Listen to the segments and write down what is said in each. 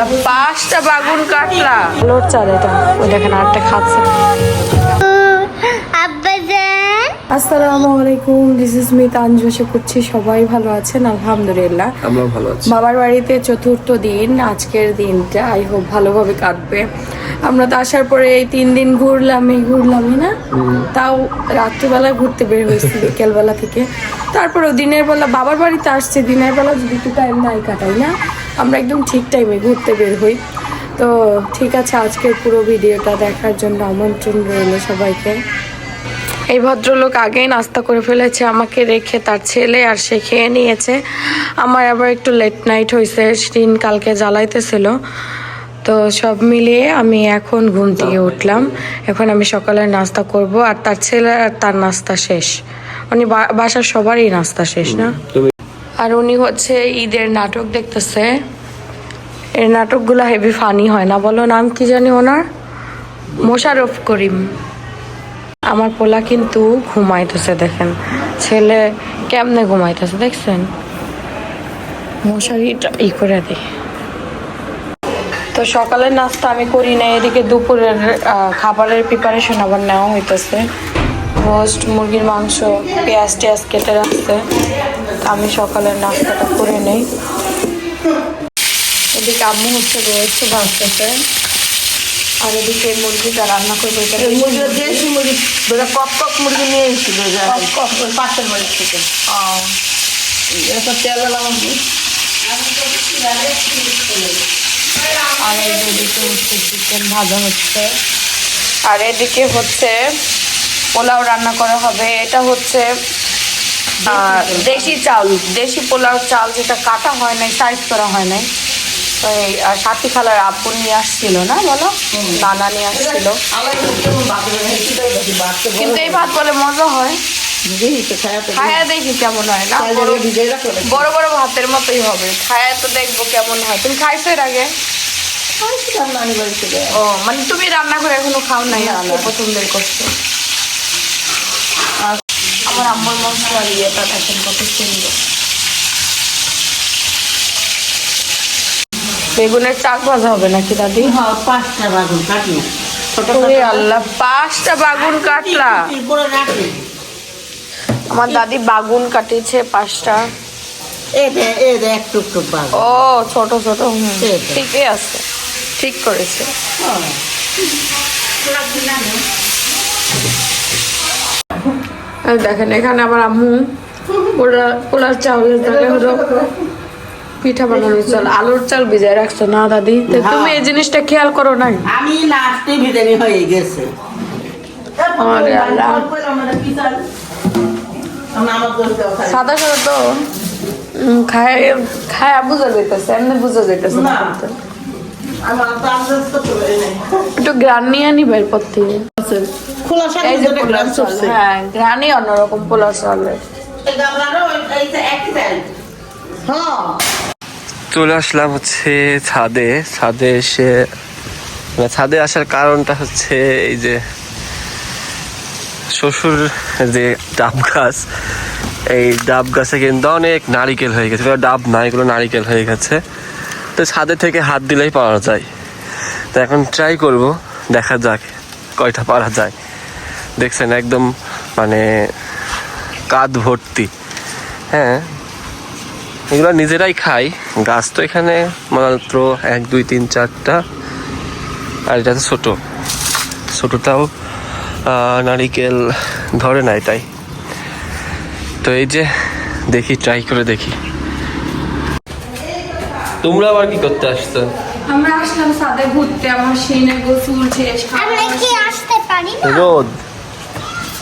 আল্লাহ, 5টা বাগুন কাটলা। আলোর চাল এটা, ওই দেখেন আরেকটা খাচ্ছে। আসসালামু আলাইকুম, দিস ইজ মি তানজু। আশা করছি সবাই ভালো আছেন। আলহামদুলিল্লাহ আমরা ভালো আছি। বাবার বাড়িতে চতুর্থ দিন, আজকের দিনটা আই হোপ ভালোভাবে কাটবে। আমরা তো আসার পরে এই 3 দিন ঘুরলামই না, তাও রাত্রিবেলা ঘুরতে বের হয়েছি বিকেলবেলা থেকে। তারপরেও দিনের বেলা বাবার বাড়িতে আসছে, দিনের বেলা যদি একটু টাইম নাই কাটাই না, আমরা একদম ঠিক টাইমে ঘুরতে বের হই। তো ঠিক আছে, আজকের পুরো ভিডিওটা দেখার জন্য আমন্ত্রণ রইল সবাইকে। এই ভদ্রলোক আগেই নাস্তা করে ফেলেছে আমাকে রেখে, তার ছেলে আর সে খেয়ে নিয়েছে। আমার আবার একটু লেট নাইট হয়েছে, দিন কালকে জ্বালাইতেছিল। তো সব মিলিয়ে আমি এখন ঘুম থেকে উঠলাম। এখন আমি সকালের নাস্তা করব, আর তার ছেলে আর তার নাস্তা শেষ। উনি বাসার সবারই নাস্তা শেষ না। আর উনি হচ্ছে ঈদের নাটক দেখতেছে। এর নাটকগুলো হেভি ফানি হয় না, বলো নাম কি জানি ওনার? মোশাররফ করিম। আমার পোলা কিন্তু ঘুমাইতেছে, দেখেন ছেলে কেমনে ঘুমাইতেছে দেখছেন। মশারিটা করে দিই। তো সকালের নাস্তা আমি করি না, এদিকে দুপুরের খাবারের প্রিপারেশন আবার নেওয়া হইতেছে। রোস্ট মুরগির মাংস, পেঁয়াজ টেয়াজ কেটে রাখছে, আমি সকালের নাস্তাটা করে নেই। এদিকে আম্মু হচ্ছে রোস্ট ভাজতেছে, আর এদিকে মুরগিটা রান্না করবো। দেশি মুরগি কক মুরগি নিয়ে এসেছিল, পাশের বাড়ির থেকে। তেল আর এদিকে হচ্ছে চিকেন ভাজা হচ্ছে, আর এদিকে হচ্ছে পোলাও রান্না করা হবে। এটা হচ্ছে দেশি চাল, দেশি পোলাও চাল, যেটা কাটা হয় নাই, সাইজ করা হয় নাই। আর সাথী খালার আব্বু নিয়ে আসছিল না, বলো নানা নিয়ে আসছিল। কিন্তু এই ভাত বলে মজা হয়, খায়া দেখি কেমন হয়। না বড় বড় ভাতের মতোই হবে, খায়া তো দেখবো কেমন হয়। তুমি খাইছো এর আগে? ও মানে তুমি রান্না করে এখনো খাও নাই, পছন্দের করছো। আমার আম্মুর মশলা ইয়েটা দেখেন কত সুন্দর। বেগুনের চাক ভাজা হবে নাকি দাদি? হ্যাঁ, 5টা বাগুন কাটলো। আল্লাহ, 5টা বাগুন কাটলা। আমার দাদি বাগুন কাটিয়েছে 5টা। এক টুকটুক বাগুন। ও ছোট ছোট, ঠিকই আছে, ঠিক করেছে। দেখেন এখানে আমার আম্মু পোলার চাউলের জায়গায় হলো পিঠা বানানোর চাল, আলুর চাল ভিজায় রাখছো না দাদি? তুমি এই জিনিসটা খেয়াল করো নাই? আমি লাস্টে ভিজানি হয়ে গেছে। সাদা সাদা তো খায়া বুঝা যাইতেছে, এমনি বুঝা যাইতেছে না। একটু গ্রান নিয়ে নিবে এরপর থেকে। এই যে পোলার চাল, হ্যাঁ গ্রানই অন্যরকম পোলার চালের। চলে আসলাম হচ্ছে ছাদে। ছাদে এসে ছাদে আসার কারণটা হচ্ছে এই যে শ্বশুর যে ডাব গাছ, এই ডাব গাছে কিন্তু অনেক নারিকেল হয়ে গেছে। ডাব না, এগুলো নারিকেল হয়ে গেছে। তো ছাদে থেকে হাত দিলেই পাওয়া যায়। তো এখন ট্রাই করব, দেখা যাক কয়টা পারা যায়। দেখছেন একদম মানে কাঁধ ভর্তি। হ্যাঁ, এগুলো নিজেরাই খাই। গাছ তো এখানে মাত্র 1 2 3 4টা, আর এটা তো ছোটটাও নারিকেল ধরে নাই তাই। তো এই যে দেখি, ট্রাই করে দেখি। তোমরা আবার কি করতে আসছো? আমরা আসলাম ছাদে ঘুরতে, আমার সিনে গোসল শেষ। আমরা কি আসতে পারি না? রোদ,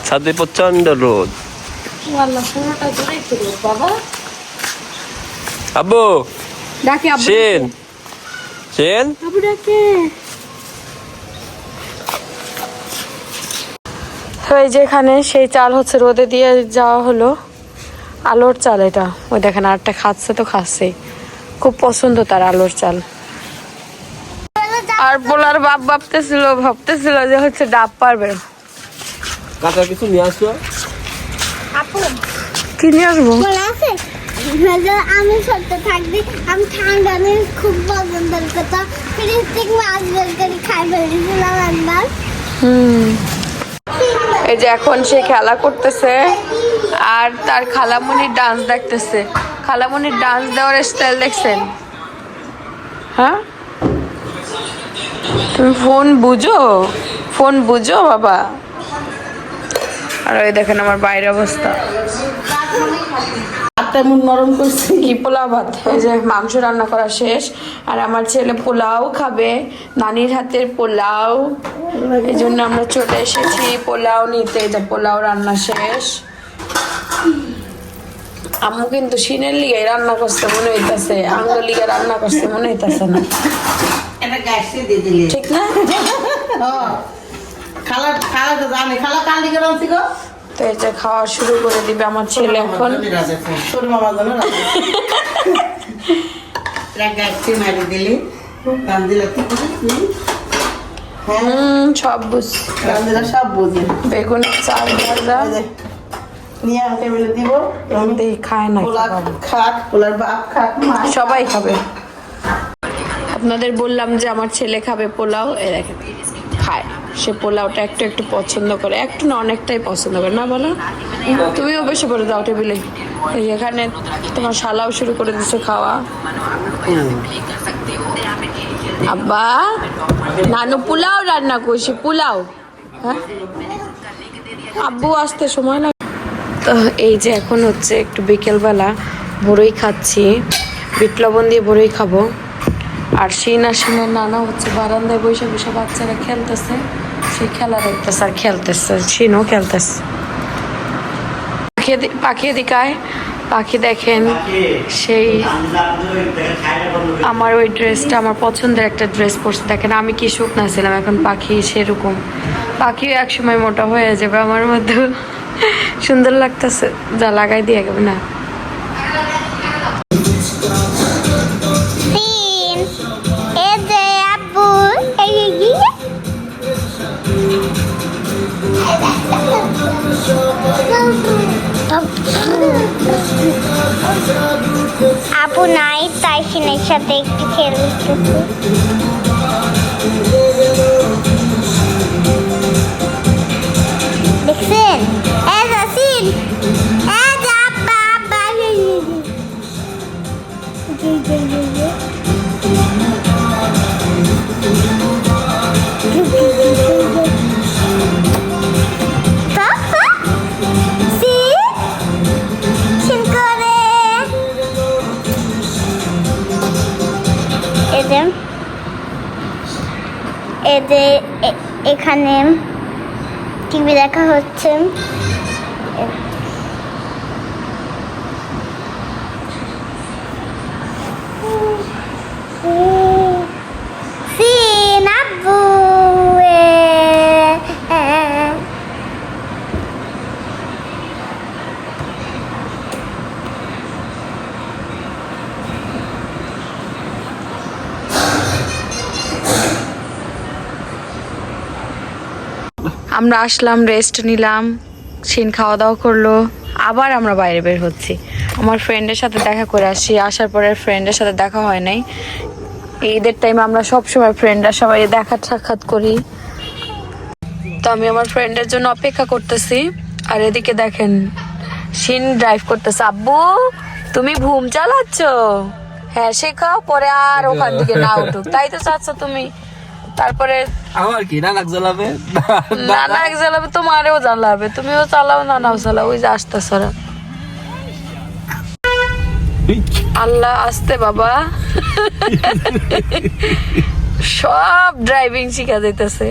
ছাদে প্রচন্ড রোদ। আল্লাহ, পুরোটা জোরেই তো রোদ বাবা। আব্বু ডাকে, আব্বু সেন আব্বু ডাকে। তো এই যে এখানে সেই চাল হচ্ছে রোদে দিয়ে যাওয়া হলো, আলোর চাল এটা। ওই দেখেন আরেকটা খাচ্ছে, তো খাচ্ছেই, খুব পছন্দ তার আলোর চাল। আর পোলার বাপ ভাবতেছিল যে হচ্ছে ডাব পারবে। কাঁচা কিছু নিয়ে আসো। আপু কি নিয়ে আসবো? বলা আছে? আমি ছোট থাকতে আমি ঠান্ডা নিয়ে খুব পছন্দ করতাম ফ্রিজ থেকে মাছ বের করে খাই ফেলেছিলাম একবার। এই যে এখন সে খেলা করতেছে আর তার খালামণির ডান্স দেখতেছে। খালামণির ডান্স দেওয়ার স্টাইল দেখছেন? হ্যাঁ, তুমি ফোন বুঝো বাবা। আর ওই দেখেন আমার বাইরের অবস্থা, হাতটা মুখ নরম করছি। কি পোলাও ভাত। এই যে মাংস রান্না করা শেষ আর আমার ছেলে পোলাও খাবে, নানির হাতের পোলাও। এই জন্য আমরা চলে এসেছি পোলাও নিতে। এই যে পোলাও রান্না শেষ। আম্মু কিন্তু সিনের লিগে রান্না করতে মনে হইতাছে, আঙ্গুর লিগে রান্না করতে মনে হইতাছে না, এটা গ্যাসে দিয়ে দিলে ঠিক না? খালা খালা তো জানে, খালা কাল দিকে রাঁধছি গো। তো এই যে খাওয়া শুরু করে দিবে আমার ছেলে এখন। ছোট মামা জানো না এটা গ্যাসে মারি দিলি রান দিলে ঠিক আছে। সব বুঝ, রান দিলে সব বুঝি। বেগুন চাল ভাজা নিয়ে টেবিলে দিব। এই খায় না পোলা খাক, পোলার বাপ খাক, মা সবাই খাবে। আপনাদের বললাম যে আমার ছেলে খাবে পোলাও, এই দেখেন খায়। সে পোলাওটা একটু একটু পছন্দ করে, একটু না অনেকটাই পছন্দ করে, না বলো? তুমিও বসে পড়ে দাও টেবিলে। এই এখানে তোমার শালাও শুরু করে দিচ্ছে খাওয়া। আব্বা নানু পোলাও রান্না করছি, পোলাও। হ্যাঁ, আব্বু আসতে সময় লাগে। তো এই যে এখন হচ্ছে একটু বিকেলবেলা বড়ই খাচ্ছি, বিট লবণ দিয়ে বড়ই খাবো। আর শিন আর শিনের নানা হচ্ছে বারান্দায় বসে বসে বাচ্চারা খেলতেছে, সেই খেলা দেখতেছে আর খেলতেছে, শিনও খেলতেছে। পাখি দিকায় পাখি দেখেন, সেই আমার ওই ড্রেসটা আমার পছন্দের একটা ড্রেস পরছে। দেখেন আমি কি শুকনা ছিলাম, এখন পাখি সেরকম। পাখিও একসময় মোটা হয়ে যাবে আমার মধ্যে। সুন্দর লাগতেছে, যা লাগাই দিয়ে গেবে না। আপু নাই তাই সিনের সাথে একটু খেলতেছি। দেখছেন এদের এখানে টিভি দেখা হচ্ছে। আমরা আসলাম, রেস্ট নিলাম, শিন খাওয়া দাওয়া করলো, আবার আমরা বাইরে বের হচ্ছি। আমার ফ্রেন্ডের সাথে দেখা করে আসি, আসার পরে ফ্রেন্ডের সাথে দেখা হয় নাই। ঈদের টাইমে আমরা সব সময় ফ্রেন্ডরা সবাই দেখা সাক্ষাৎ করি। তো আমি আমার ফ্রেন্ডের জন্য অপেক্ষা করতেছি। আর এদিকে দেখেন শিন ড্রাইভ করতেছে। আব্বু তুমি ঘুম চালাচ্ছ? হ্যাঁ শেখাও, পরে আর ওখান থেকে না উঠুক, তাই তো চাচ্ছ তুমি? তারপরে আমার কি নানাক জ্বালাবে? নানাক জ্বালাবে, তোমারও জ্বালাবে, তুমিও চালাও নানাও চালাও। ওই যে আসতে সারা আল্লাহ আসতে বাবা। সব ড্রাইভিং শিখা যাইতেছে।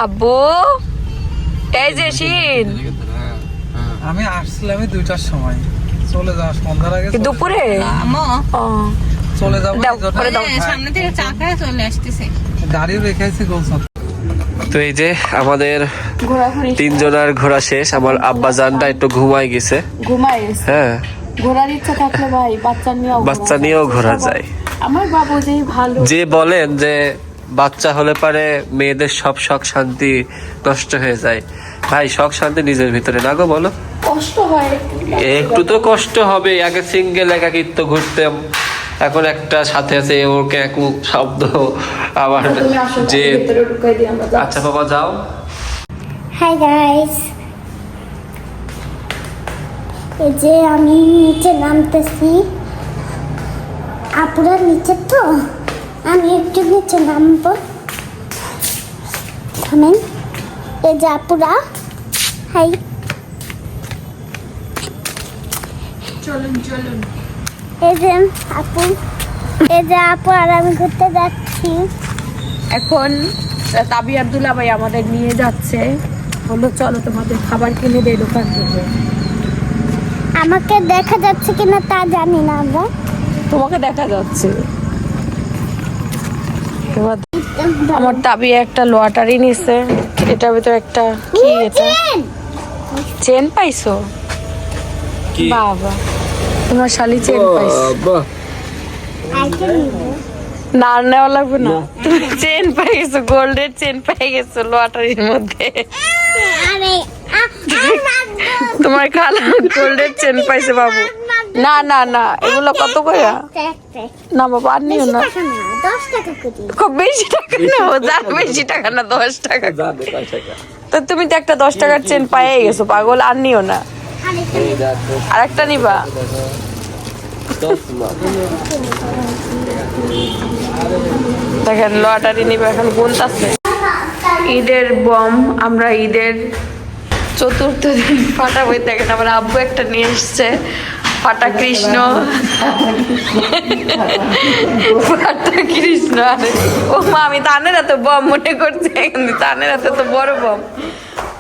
আব্বু এই যে শিন, আমি আসছিলাম 2টার সময়, চলে যাওয়া সন্ধ্যার আগে দুপুরে চলে যাবো। সামনে থেকে চা খায় চলে আসতেছে, গাড়ি রেখেছি গোলসন। তো এই যে আমাদের তিনজনের ঘোরা শেষ। আমার আব্বা জানটা একটু ঘুমাই গেছে। ঘুমাই গেছে। হ্যাঁ, ঘোরার ইচ্ছা থাকলে ভাই বাচ্চা নিয়েও বাচ্চা নিয়েও ঘোরা যায়। আমার বাবু যে ভালো, যে বলেন যে বাচ্চা হলে পারে মেয়েদের সব শখ শান্তি নষ্ট হয়ে যায়। ভাই শখ শান্তি নিজের ভিতরে না গো, বলো? কষ্ট হয় একটু তো কষ্ট হবে। আগে সিঙ্গেল একাকিত্ব ঘুরতাম, এখন একটা সাথে আছে ওর ক্যাকু শব্দ আবার তুমি আসো, যে ভিতরে ঢুকাই দিই আমরা, যাও। আচ্ছা বাবা যাও। হাই গাইস, এই যে আমি নিচে নামতেছি। আপুরা নিচে তো, আমি একটু নিচে নামবো। থামেন। এই যে আপুরা, হাই। চলুন চলুন। এই যে আপু, এই যে আপু আর আমি ঘুরতে যাচ্ছি। এখন তাবিয়ার দুলা ভাই আমাদের নিয়ে যাচ্ছে, বললো চলো তোমাদের খাবার কিনে দেয় দোকান থেকে। আমাকে দেখা যাচ্ছে কিনা তা জানি না আমরা। তোমাকে দেখা যাচ্ছে। এবার আমার তাবিয়া একটা লটারি নিছে, এটার ভিতরে একটা কি, এটা চেন পাইছো? কি বাবা, তোমার শালি চেন পাইছো। বাবা, আইটেম নিবো। না আর নেওয়া লাগবে না, তুমি চেন পাই গেছো, গোল্ডের চেন পাই গেছো লটারির মধ্যে। আরে তোমার খালা গোল্ডের চেন পাইছে বাবু। না না না, এগুলো কত করে? না বাবা আর নিও না, 10 টাকা করে। খুব বেশি টাকা না, যা বেশি টাকা না, 10 টাকা। তো তুমি তো একটা 10 টাকার চেন পাইয়ে গেছো পাগল, আর নিও না। আর একটা নিবা? দেখেন লটারি নিবে, এখন গুনতাছে। ঈদের বম আমরা ঈদের চতুর্থ দিন ফাটাবো। দেখেন আমার আব্বু একটা নিয়ে এসছে, ফাটা কৃষ্ণ, ফাটা কৃষ্ণ। ও মা, আমি তানের এত বম মনে করছি, কিন্তু তানের এত তো বড় বম।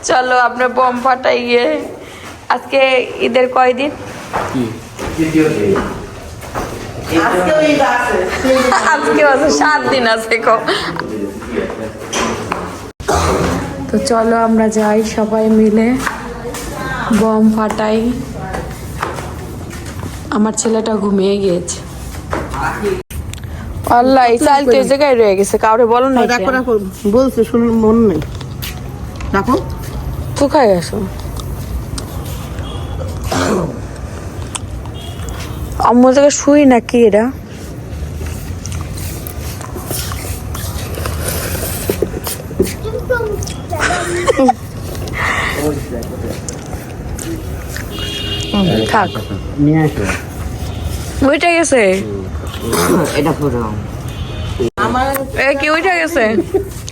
চলো আমরা বম ফাটাই গিয়ে। আজকে ঈদের কয়দিন? আজকে আছে 7 দিন আছে কো। তো চলো আমরা যাই সবাই মিলে বম ফাটাই। আমার ছেলেটা ঘুমিয়ে গিয়েছে। আল্লাহ, এই চালতে এই জায়গায় রয়ে গেছে, কাউরে বলো না। রাখো রাখো, বলছে শুনুন, মন নেই। রাখো। কোথায় গেছো? আম্মু জায়গায় শুই নাকি এরা? থাক, নিয়ে আসো। উঠে গেছে। এটা পুরো এ কি উঠে গেছে?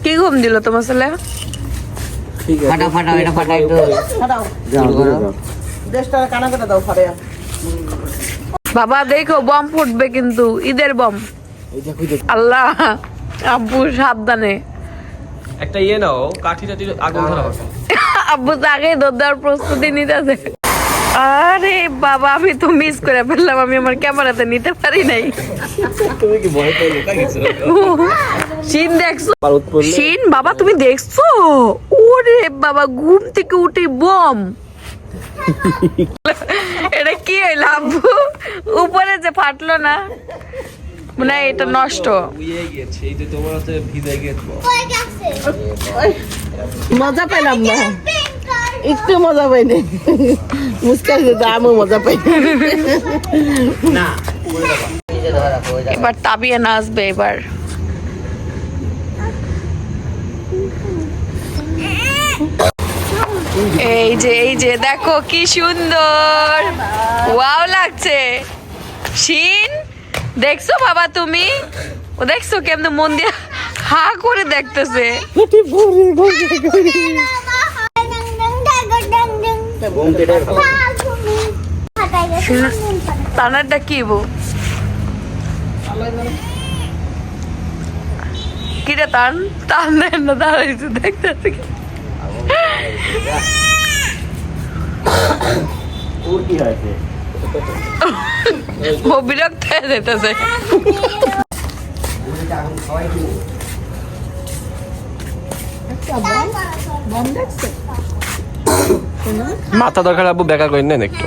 কি ঘুম দিল তোমার ছেলে? ফাটা ফাটা, এটা ফাটা একটু ফাটাও। জল করো। 10 টাকা কানা করে দাও, ফাটাইয়া। বাবা দেখো বম ফুটবে কিন্তু, ঈদের বম। আল্লাহ, আব্বু সাবধানে। একটা ইয়ে নাও, কাঠি টাঠি আগুন ধরা হবে। আব্বু তো আগে দৌড় দেওয়ার প্রস্তুতি নিতেছে। আরে বাবা, আমি তো মিস করে ফেললাম, আমি আমার ক্যামেরাতে নিতে পারি নাই। তুমি কি ভয় পেয়ে লুকা গেছো? শিন দেখছো? শিন বাবা তুমি দেখছো? ওরে বাবা, ঘুম থেকে উঠে বম। এটা কি হইলো আব্বু? উপরে যে ফাটলো না, মানে এটা নষ্ট। উইয়ে গেছে, এই যে তোমার হচ্ছে ভিজে গেছে। মজা পেলাম না, একটু মজা পাইনি। মুস্কান যে আমিও মজা পাই না এবার তাবিয়া নাচবে এবার। এই যে দেখো কি সুন্দর, ওয়াও লাগছে। শিন দেখছো বাবা তুমি? ও দেখছো কেমন মন দিয়ে হা করে দেখতেছে। তানারটা কি বউ? কিরে টান টান দেন না, দাঁড়াইছে দেখতেছে। ওর কি হয়েছে? ও বিরক্ত হয়ে যেতেছে। মাথা দরকার আব্বু, বেকা করে নেন একটু।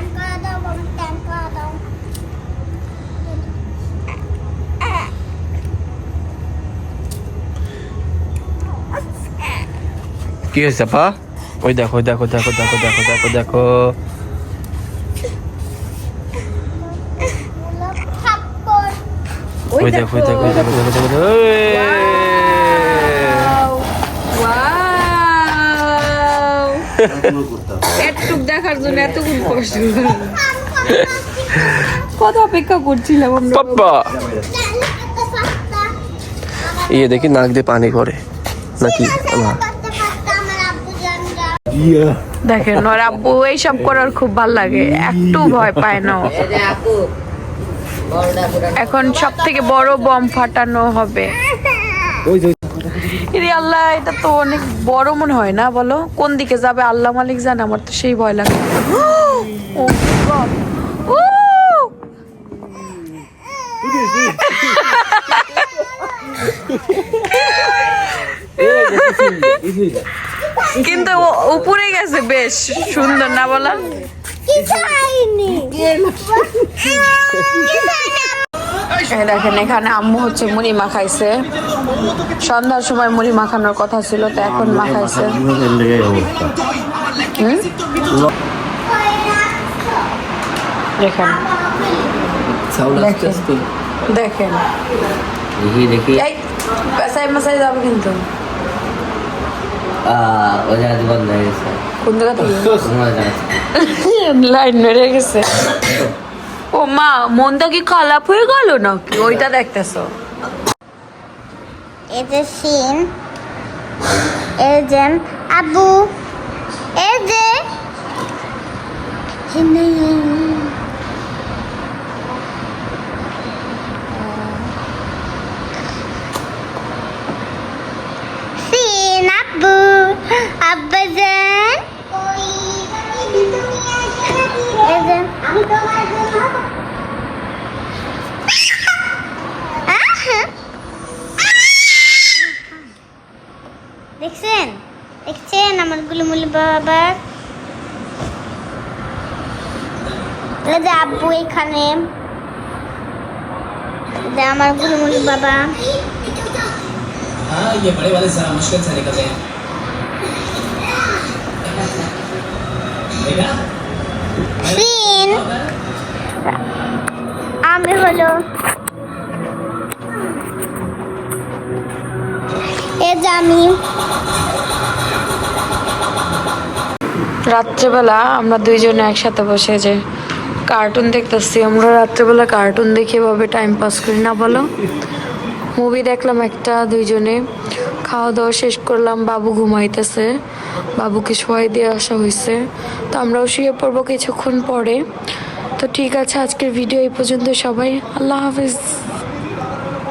কি হয়েছে আপা? ওই দেখো দেখো দেখো দেখো দেখো দেখো দেখো ওই ওই দেখো ওই দেখো ওই দেখো দেখো দেখো একটু দেখার জন্য এতক্ষণ কষ্ট কত অপেক্ষা করছিলাম আমরা। পাপ্পা ইয়ে দেখি নাক দিয়ে পানি পড়ে নাকি না দেখেন ওর আব্বু এইসব করার খুব ভাল লাগে, একটু ভয় পায় না ও। এখন সব থেকে বড় বম ফাটানো হবে। ইরে আল্লাহ, এটা তো অনেক বড় মনে হয় না? বলো কোন দিকে যাবে আল্লাহ মালিক জানে, আমার তো সেই ভয় লাগে। ও God! উ! কিন্তু উপরে গেছে, বেশ সুন্দর না বলা? দেখেন এখানে আম্মু হচ্ছে মুড়ি মাখাইছে, সন্ধ্যার সময় মুড়ি মাখানোর কথা ছিল, তো এখন মাখাইছে। দেখেন দেখেন দেখি দেখি এই পেশাই মাসাই যাবে কিন্তু। ওই জায়গাতে বন্ধ হয়ে গেছে কোন জায়গা থেকে? তোমার জায়গা লাইন মেরে গেছে। ও মা, মনটা কি খারাপ হয়ে গেল নাকি? ওইটা দেখতেছো? এই যে সিন, এই যে আবু, এই যে সিন আবু, আব্বাজান, এই যে দেখছেন দেখছেন আমার গুলুমুলি বাবা। এই যে আব্বু এখানে, যে আমার গুলুমুলি বাবা। हाँ ये बड़े वाले जरा मुश्किल से निकल गए बेटा সিন আমি হলো এই যে আমি রাত্রেবেলা আমরা দুইজনে একসাথে বসে যে কার্টুন দেখতেছি। আমরা রাত্রেবেলা কার্টুন দেখে এভাবে টাইম পাস করি না বলো? মুভি দেখলাম একটা, দুইজনে খাওয়া দাওয়া শেষ করলাম, বাবু ঘুমাইতেছে, বাবুকে শোয়াই দিয়ে আসা হয়েছে, তো আমরাও শুয়ে পড়বো কিছুক্ষণ পরে। তো ঠিক আছে, আজকের ভিডিও এই পর্যন্ত। সবাই আল্লাহ হাফিজ।